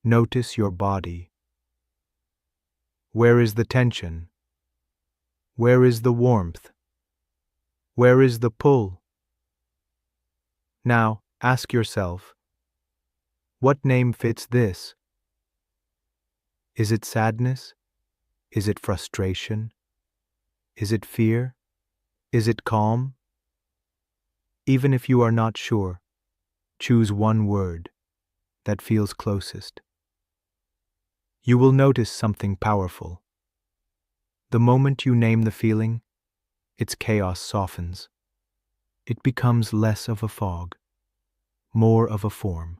Notice your body. Where is the tension? Where is the warmth? Where is the pull? Now, ask yourself, what name fits this? Is it sadness? Is it frustration? Is it fear? Is it calm? Even if you are not sure, choose one word that feels closest. You will notice something powerful. The moment you name the feeling, its chaos softens. It becomes less of a fog, more of a form.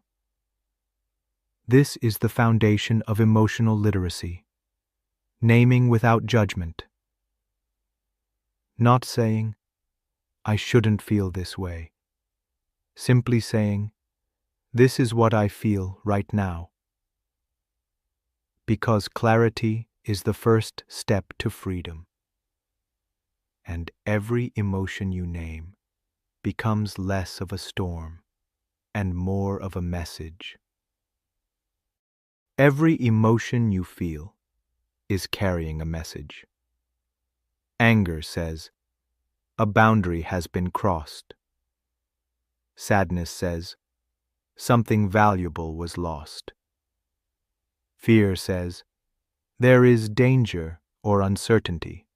This is the foundation of emotional literacy, naming without judgment. Not saying, I shouldn't feel this way. Simply saying, this is what I feel right now. Because clarity is the first step to freedom. And every emotion you name becomes less of a storm and more of a message. Every emotion you feel is carrying a message. Anger says, a boundary has been crossed. Sadness says, something valuable was lost. Fear says, there is danger or uncertainty.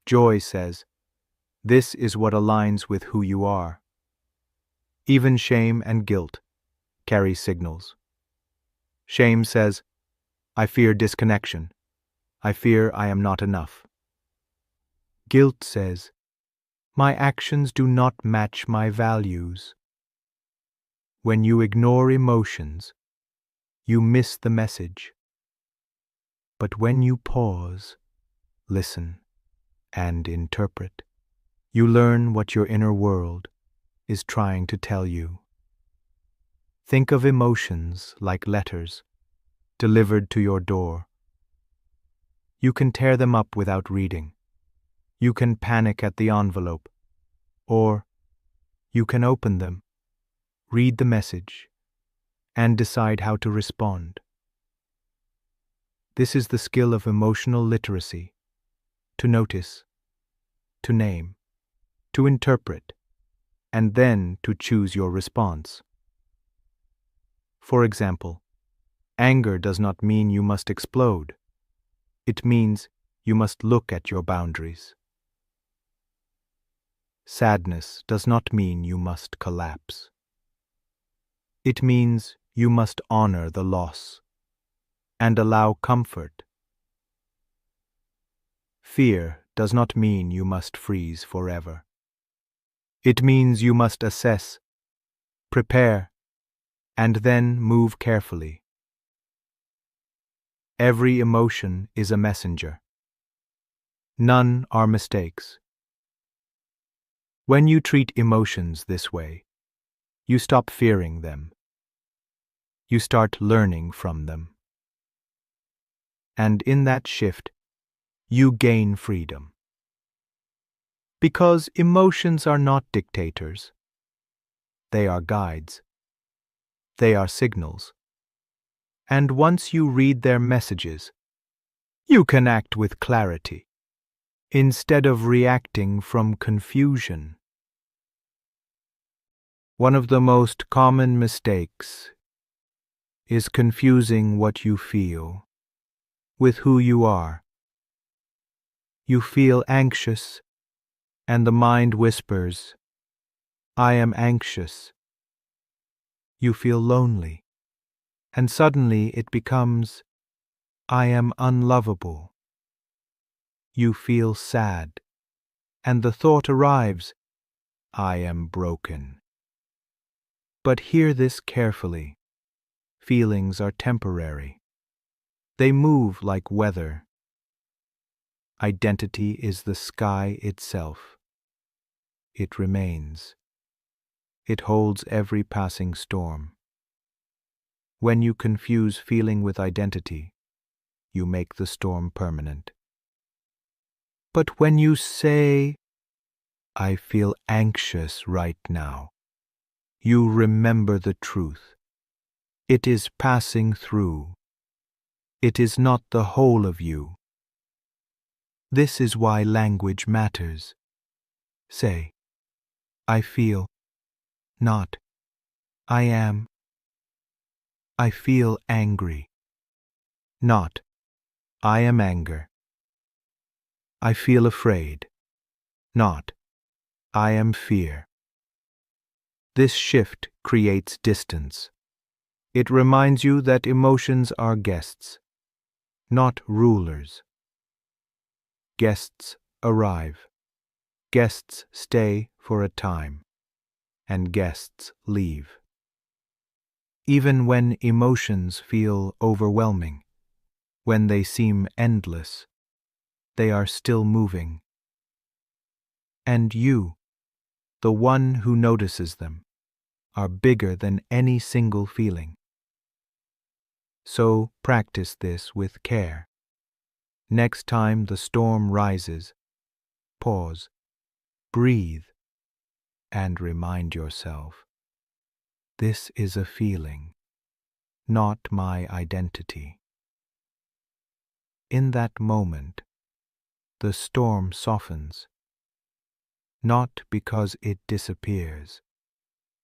Joy says, this is what aligns with who you are. Even shame and guilt carry signals. Shame says, I fear disconnection. I fear I am not enough. Guilt says, my actions do not match my values. When you ignore emotions, you miss the message. But when you pause, listen, and interpret, you learn what your inner world is trying to tell you. Think of emotions like letters delivered to your door. You can tear them up without reading. You can panic at the envelope, or you can open them, read the message, and decide how to respond. This is the skill of emotional literacy: to notice, to name, to interpret, and then to choose your response. For example, anger does not mean you must explode. It means you must look at your boundaries. Sadness does not mean you must collapse. It means you must honor the loss and allow comfort. Fear does not mean you must freeze forever. It means you must assess, prepare, and then move carefully. Every emotion is a messenger. None are mistakes. When you treat emotions this way, you stop fearing them. You start learning from them. And in that shift, you gain freedom. Because emotions are not dictators. They are guides. They are signals. And once you read their messages, you can act with clarity, instead of reacting from confusion. One of the most common mistakes is confusing what you feel with who you are. You feel anxious, and the mind whispers, I am anxious. You feel lonely, and suddenly it becomes, I am unlovable. You feel sad, and the thought arrives, I am broken. But hear this carefully. Feelings are temporary. They move like weather. Identity is the sky itself. It remains. It holds every passing storm. When you confuse feeling with identity, you make the storm permanent. But when you say, I feel anxious right now, you remember the truth. It is passing through. It is not the whole of you. This is why language matters. Say, I feel, not, I am. I feel angry, not, I am anger. I feel afraid, not, I am fear. This shift creates distance. It reminds you that emotions are guests, not rulers. Guests arrive. Guests stay for a time, and guests leave. Even when emotions feel overwhelming, when they seem endless, they are still moving. And you, the one who notices them, are bigger than any single feeling. So practice this with care. Next time the storm rises, pause, breathe, and remind yourself, this is a feeling, not my identity. In that moment, the storm softens, not because it disappears,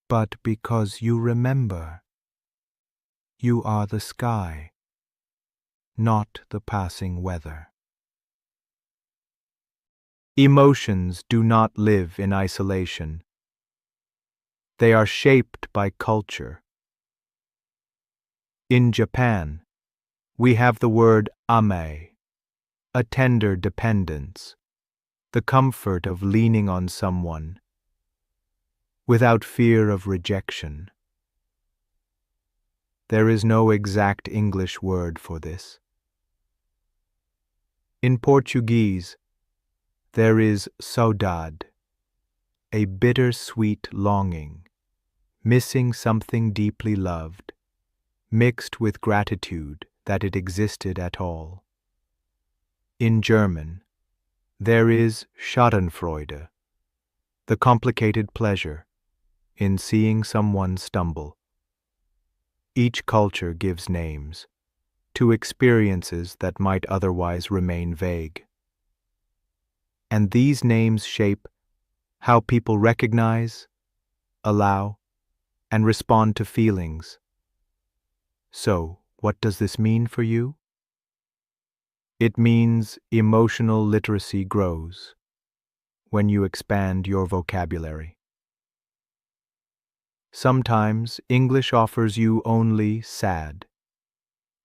but because you remember. You are the sky, not the passing weather. Emotions do not live in isolation. They are shaped by culture. In Japan, we have the word ame, a tender dependence, the comfort of leaning on someone, without fear of rejection. There is no exact English word for this. In Portuguese, there is saudade, a bitter-sweet longing, missing something deeply loved, mixed with gratitude that it existed at all. In German, there is Schadenfreude, the complicated pleasure in seeing someone stumble. Each culture gives names to experiences that might otherwise remain vague. And these names shape how people recognize, allow, and respond to feelings. So, what does this mean for you? It means emotional literacy grows when you expand your vocabulary. Sometimes English offers you only sad,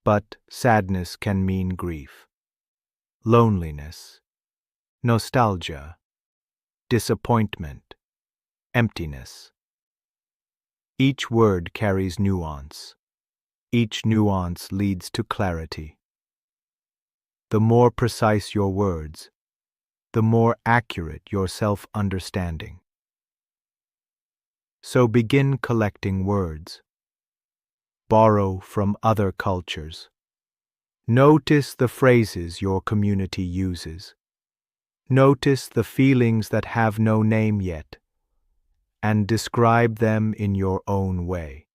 but sadness can mean grief, loneliness, nostalgia, disappointment, emptiness. Each word carries nuance. Each nuance leads to clarity. The more precise your words, the more accurate your self-understanding. So begin collecting words. Borrow from other cultures. Notice the phrases your community uses. Notice the feelings that have no name yet, and describe them in your own way.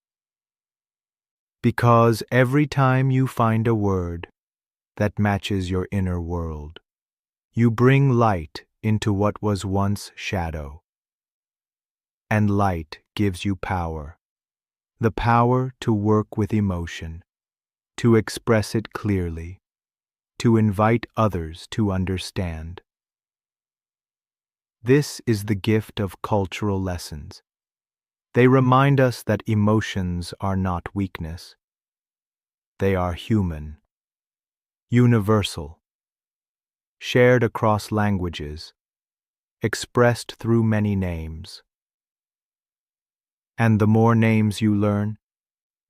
Because every time you find a word that matches your inner world, you bring light into what was once shadow. And light gives you power, the power to work with emotion, to express it clearly, to invite others to understand. This is the gift of cultural lessons. They remind us that emotions are not weakness. They are human, universal, shared across languages, expressed through many names. And the more names you learn,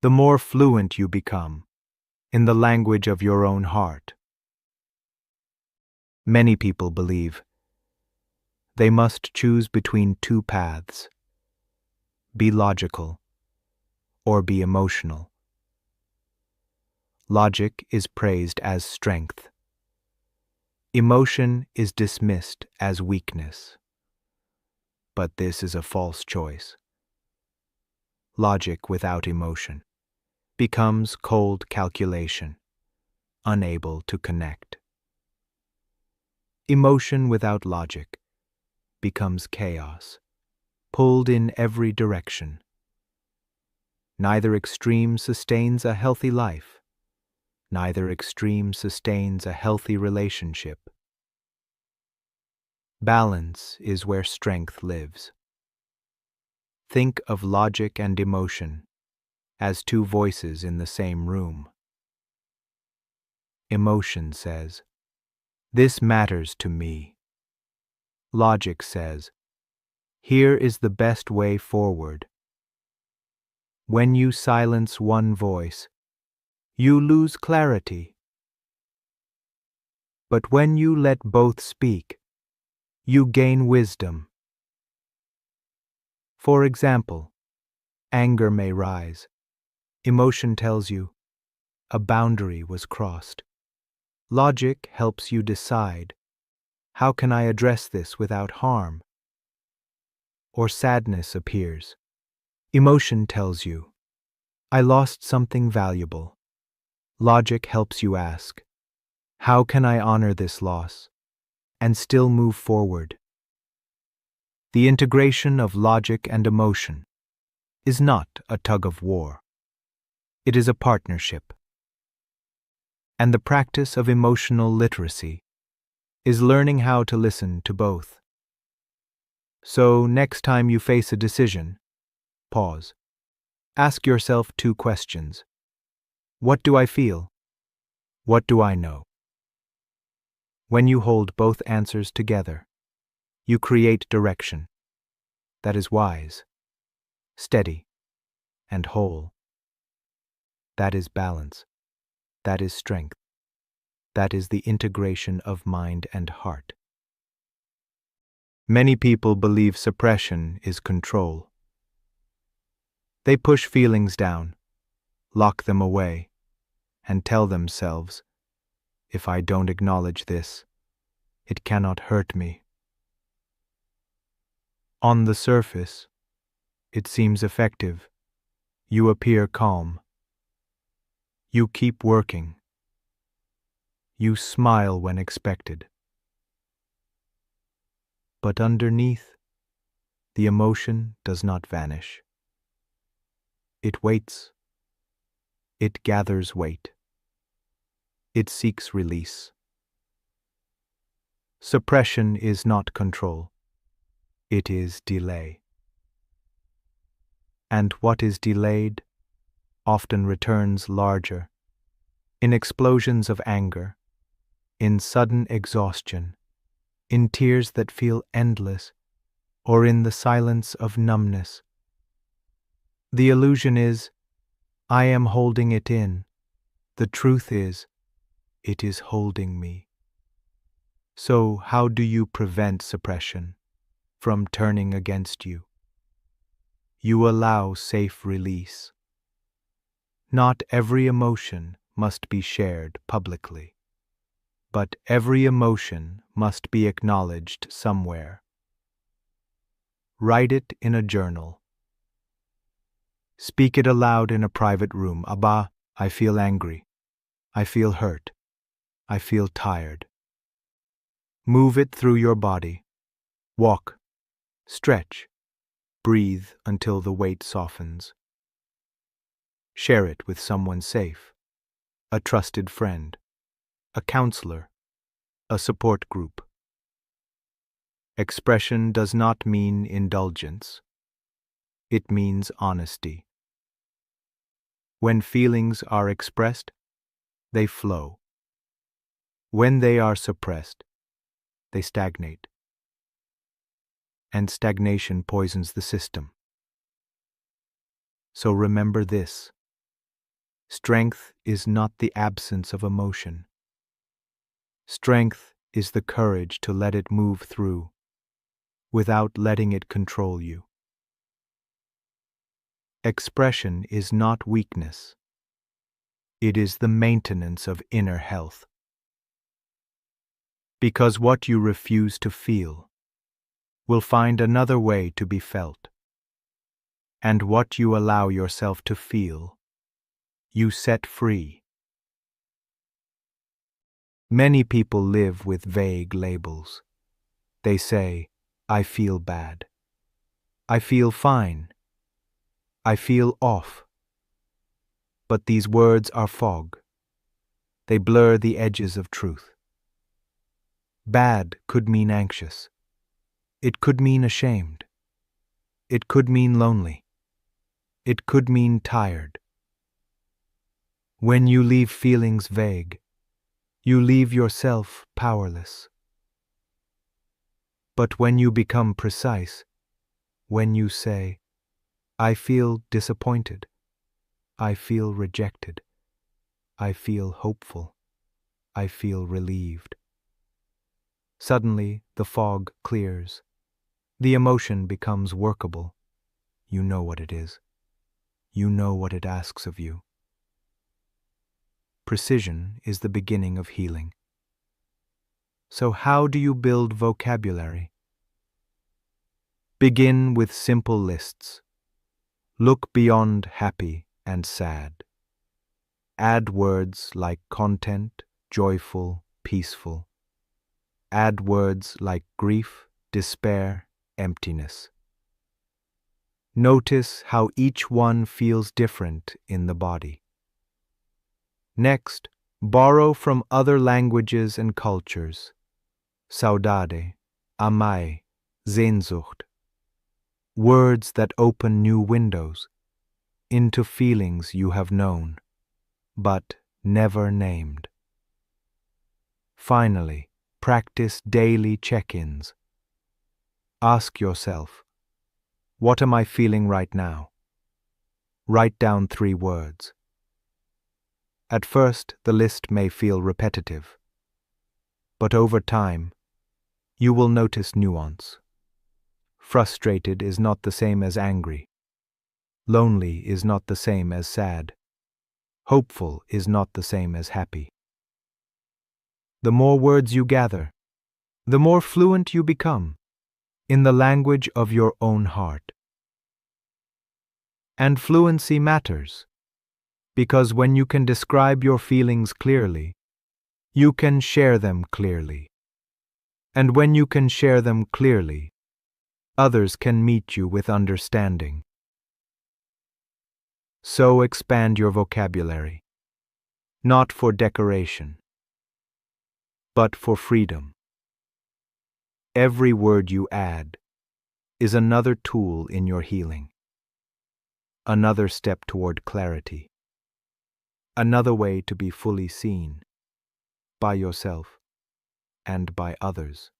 the more fluent you become in the language of your own heart. Many people believe they must choose between two paths: be logical or be emotional. Logic is praised as strength. Emotion is dismissed as weakness. But this is a false choice. Logic without emotion becomes cold calculation, unable to connect. Emotion without logic becomes chaos, pulled in every direction. Neither extreme sustains a healthy life. Neither extreme sustains a healthy relationship. Balance is where strength lives. Think of logic and emotion as two voices in the same room. Emotion says, "This matters to me." Logic says, "Here is the best way forward." When you silence one voice, you lose clarity. But when you let both speak, you gain wisdom. For example, anger may rise. Emotion tells you, a boundary was crossed. Logic helps you decide, how can I address this without harm? Or sadness appears. Emotion tells you, I lost something valuable. Logic helps you ask, how can I honor this loss and still move forward? The integration of logic and emotion is not a tug of war. It is a partnership. And the practice of emotional literacy is learning how to listen to both. So, next time you face a decision, pause. Ask yourself two questions. What do I feel? What do I know? When you hold both answers together, you create direction that is wise, steady, and whole. That is balance. That is strength. That is the integration of mind and heart. Many people believe suppression is control. They push feelings down, lock them away, and tell themselves, if I don't acknowledge this, it cannot hurt me. On the surface, it seems effective. You appear calm. You keep working. You smile when expected. But underneath, the emotion does not vanish. It waits. It gathers weight. It seeks release. Suppression is not control. It is delay. And what is delayed often returns larger, in explosions of anger, in sudden exhaustion, in tears that feel endless, or in the silence of numbness. The illusion is, I am holding it in. The truth is, it is holding me. So, how do you prevent suppression from turning against you? You allow safe release. Not every emotion must be shared publicly, but every emotion must be acknowledged somewhere. Write it in a journal. Speak it aloud in a private room. Abba, I feel angry. I feel hurt. I feel tired. Move it through your body. Walk. Stretch. Breathe until the weight softens. Share it with someone safe, a trusted friend, a counselor, a support group. Expression does not mean indulgence. It means honesty. When feelings are expressed, they flow. When they are suppressed, they stagnate. And stagnation poisons the system. So remember this. Strength is not the absence of emotion. Strength is the courage to let it move through, without letting it control you. Expression is not weakness. It is the maintenance of inner health. Because what you refuse to feel will find another way to be felt. And what you allow yourself to feel, you set free. Many people live with vague labels. They say, I feel bad. I feel fine. I feel off. But these words are fog. They blur the edges of truth. Bad could mean anxious. It could mean ashamed. It could mean lonely. It could mean tired. When you leave feelings vague, you leave yourself powerless. But when you become precise, when you say, I feel disappointed, I feel rejected, I feel hopeful, I feel relieved. Suddenly, the fog clears. The emotion becomes workable. You know what it is. You know what it asks of you. Precision is the beginning of healing. So how do you build vocabulary? Begin with simple lists. Look beyond happy and sad. Add words like content, joyful, peaceful. Add words like grief, despair, emptiness. Notice how each one feels different in the body. Next, borrow from other languages and cultures. Saudade, amai, Sehnsucht. Words that open new windows into feelings you have known, but never named. Finally, practice daily check-ins. Ask yourself, what am I feeling right now? Write down 3 words. At first, the list may feel repetitive, but over time, you will notice nuance. Frustrated is not the same as angry. Lonely is not the same as sad. Hopeful is not the same as happy. The more words you gather, the more fluent you become in the language of your own heart. And fluency matters, because when you can describe your feelings clearly, you can share them clearly. And when you can share them clearly, others can meet you with understanding. So expand your vocabulary, not for decoration, but for freedom. Every word you add is another tool in your healing, another step toward clarity, another way to be fully seen by yourself and by others.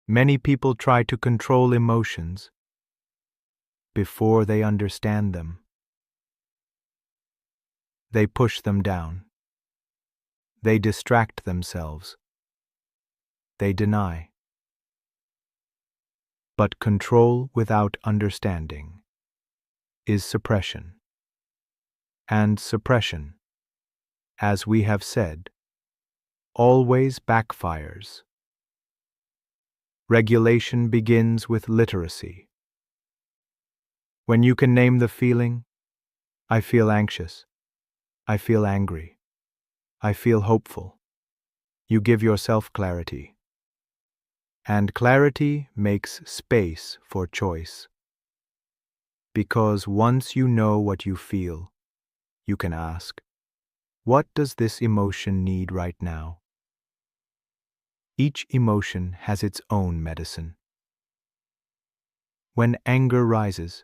Many people try to control emotions before they understand them. They push them down. They distract themselves. They deny. But control without understanding is suppression. And suppression, as we have said, always backfires. Regulation begins with literacy. When you can name the feeling, I feel anxious, I feel angry, I feel hopeful, you give yourself clarity. And clarity makes space for choice. Because once you know what you feel, you can ask, what does this emotion need right now? Each emotion has its own medicine. When anger rises,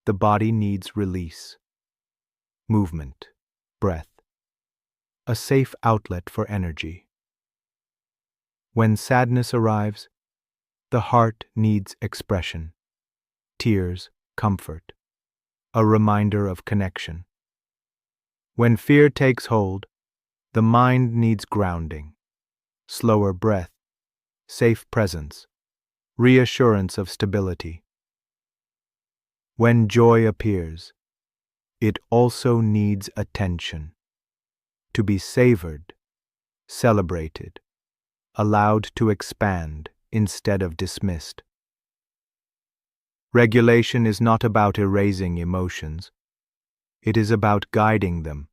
the body needs release, movement, breath, a safe outlet for energy. When sadness arrives, the heart needs expression, tears, comfort, a reminder of connection. When fear takes hold, the mind needs grounding, slower breath, safe presence, reassurance of stability. When joy appears, it also needs attention, to be savored, celebrated, allowed to expand instead of dismissed. Regulation is not about erasing emotions. It is about guiding them.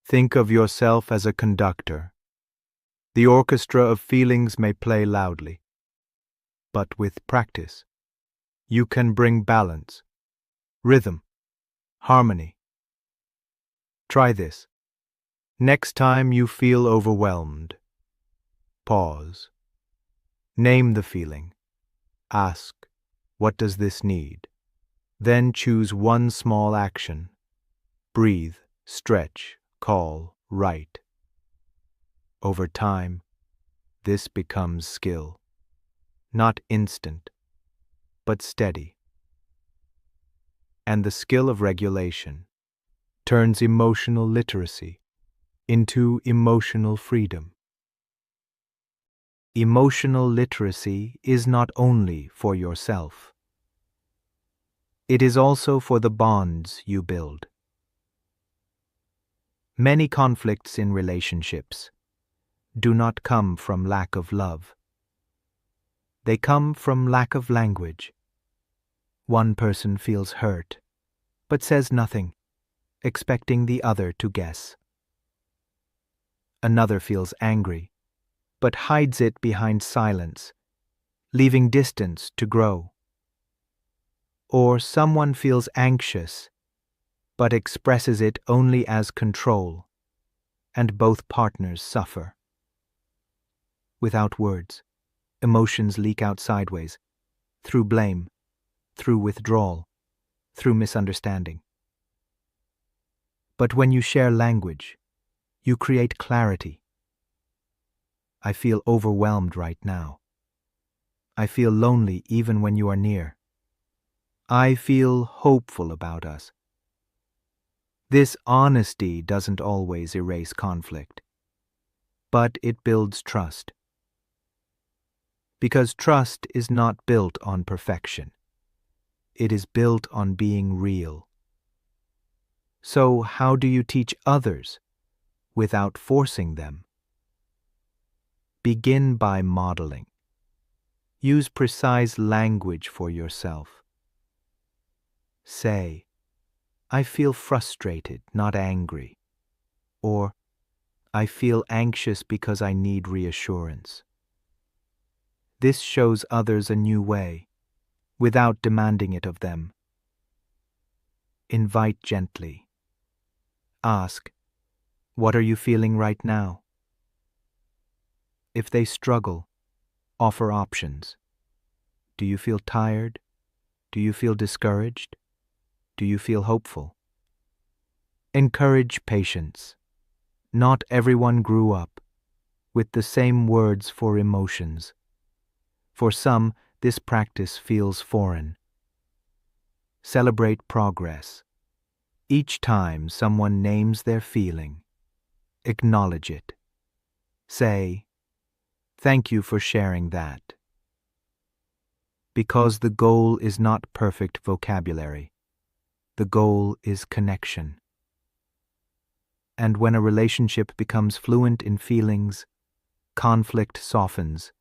Think of yourself as a conductor. The orchestra of feelings may play loudly, but with practice, you can bring balance, rhythm, harmony. Try this. Next time you feel overwhelmed, pause. Name the feeling. Ask, what does this need? Then choose one small action. Breathe, stretch, call, write. Over time, this becomes skill. Not instant, but steady. And the skill of regulation turns emotional literacy into emotional freedom. Emotional literacy is not only for yourself. It is also for the bonds you build. Many conflicts in relationships do not come from lack of love. They come from lack of language. One person feels hurt, but says nothing, expecting the other to guess. Another feels angry, but hides it behind silence, leaving distance to grow. Or someone feels anxious, but expresses it only as control, and both partners suffer. Without words, emotions leak out sideways, through blame, through withdrawal, through misunderstanding. But when you share language, you create clarity. I feel overwhelmed right now. I feel lonely even when you are near. I feel hopeful about us. This honesty doesn't always erase conflict, but it builds trust. Because trust is not built on perfection. It is built on being real. So how do you teach others without forcing them? Begin by modeling. Use precise language for yourself. Say, I feel frustrated, not angry. Or, I feel anxious because I need reassurance. This shows others a new way, without demanding it of them. Invite gently. Ask, what are you feeling right now? If they struggle, offer options. Do you feel tired? Do you feel discouraged? Do you feel hopeful? Encourage patience. Not everyone grew up with the same words for emotions. For some, this practice feels foreign. Celebrate progress. Each time someone names their feeling, acknowledge it. Say, thank you for sharing that. Because the goal is not perfect vocabulary. The goal is connection. And when a relationship becomes fluent in feelings, conflict softens,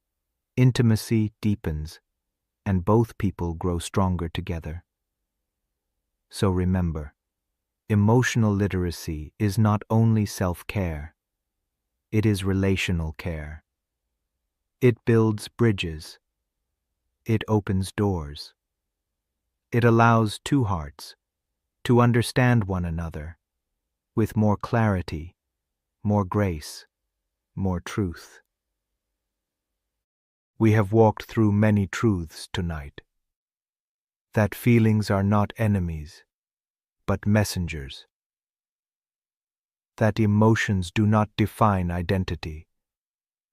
intimacy deepens, and both people grow stronger together. So remember, emotional literacy is not only self-care, it is relational care. It builds bridges. It opens doors. It allows two hearts to understand one another with more clarity, more grace, more truth. We have walked through many truths tonight. That feelings are not enemies, but messengers. That emotions do not define identity.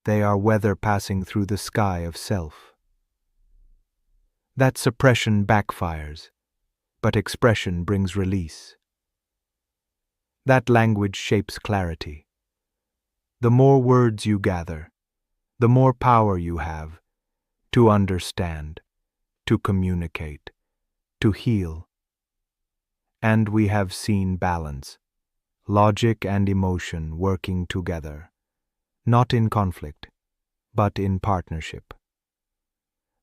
They are weather passing through the sky of self. That suppression backfires, but expression brings release. That language shapes clarity. The more words you gather, the more power you have to understand, to communicate, to heal. And we have seen balance, logic and emotion working together, not in conflict, but in partnership.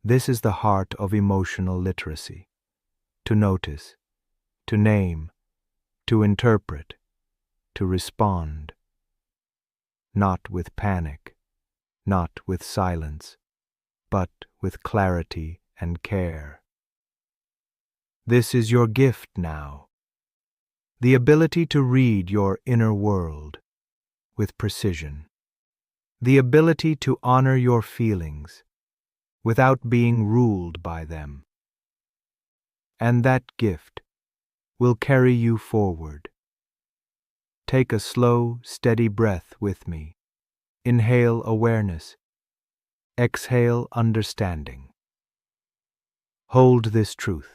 This is the heart of emotional literacy: to notice, to name, to interpret, to respond, not with panic, not with silence, but with clarity and care. This is your gift now, the ability to read your inner world with precision, the ability to honor your feelings without being ruled by them. And that gift will carry you forward. Take a slow, steady breath with me. Inhale awareness. Exhale understanding. Hold this truth.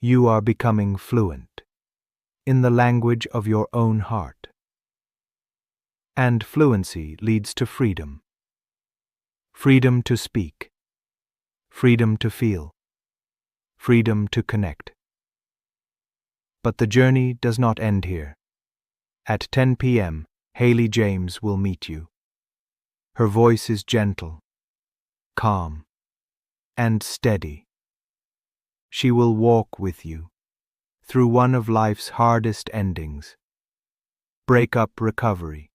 You are becoming fluent in the language of your own heart. And fluency leads to freedom. Freedom to speak. Freedom to feel. Freedom to connect. But the journey does not end here. At 10 p.m., Haley James will meet you. Her voice is gentle, calm, and steady. She will walk with you through one of life's hardest endings, breakup recovery.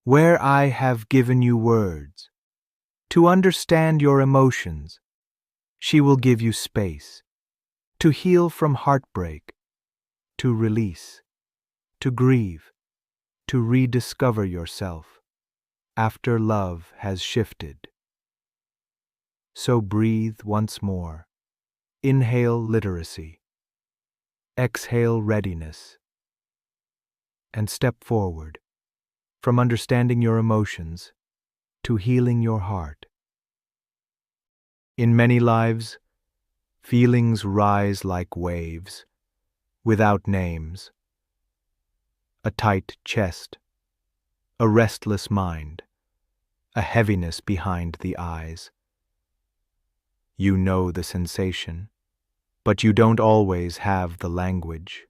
Where I have given you words to understand your emotions, she will give you space to heal from heartbreak, to release, to grieve, to rediscover yourself after love has shifted. So breathe once more. Inhale literacy. Exhale readiness. And step forward from understanding your emotions to healing your heart. In many lives, feelings rise like waves, without names. A tight chest, a restless mind, a heaviness behind the eyes. You know the sensation, but you don't always have the language.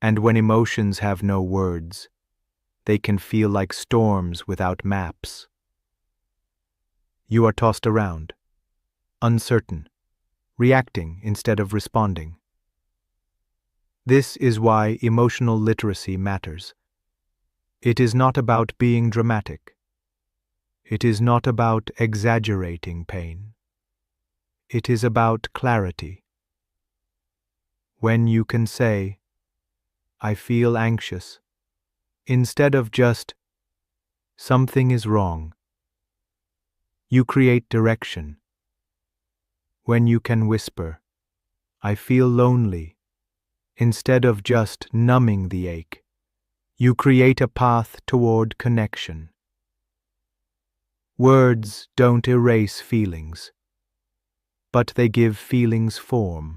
And when emotions have no words, they can feel like storms without maps. You are tossed around, uncertain, reacting instead of responding. This is why emotional literacy matters. It is not about being dramatic. It is not about exaggerating pain. It is about clarity. When you can say, I feel anxious, instead of just, something is wrong, you create direction. When you can whisper, I feel lonely, instead of just numbing the ache, you create a path toward connection. Words don't erase feelings, but they give feelings form.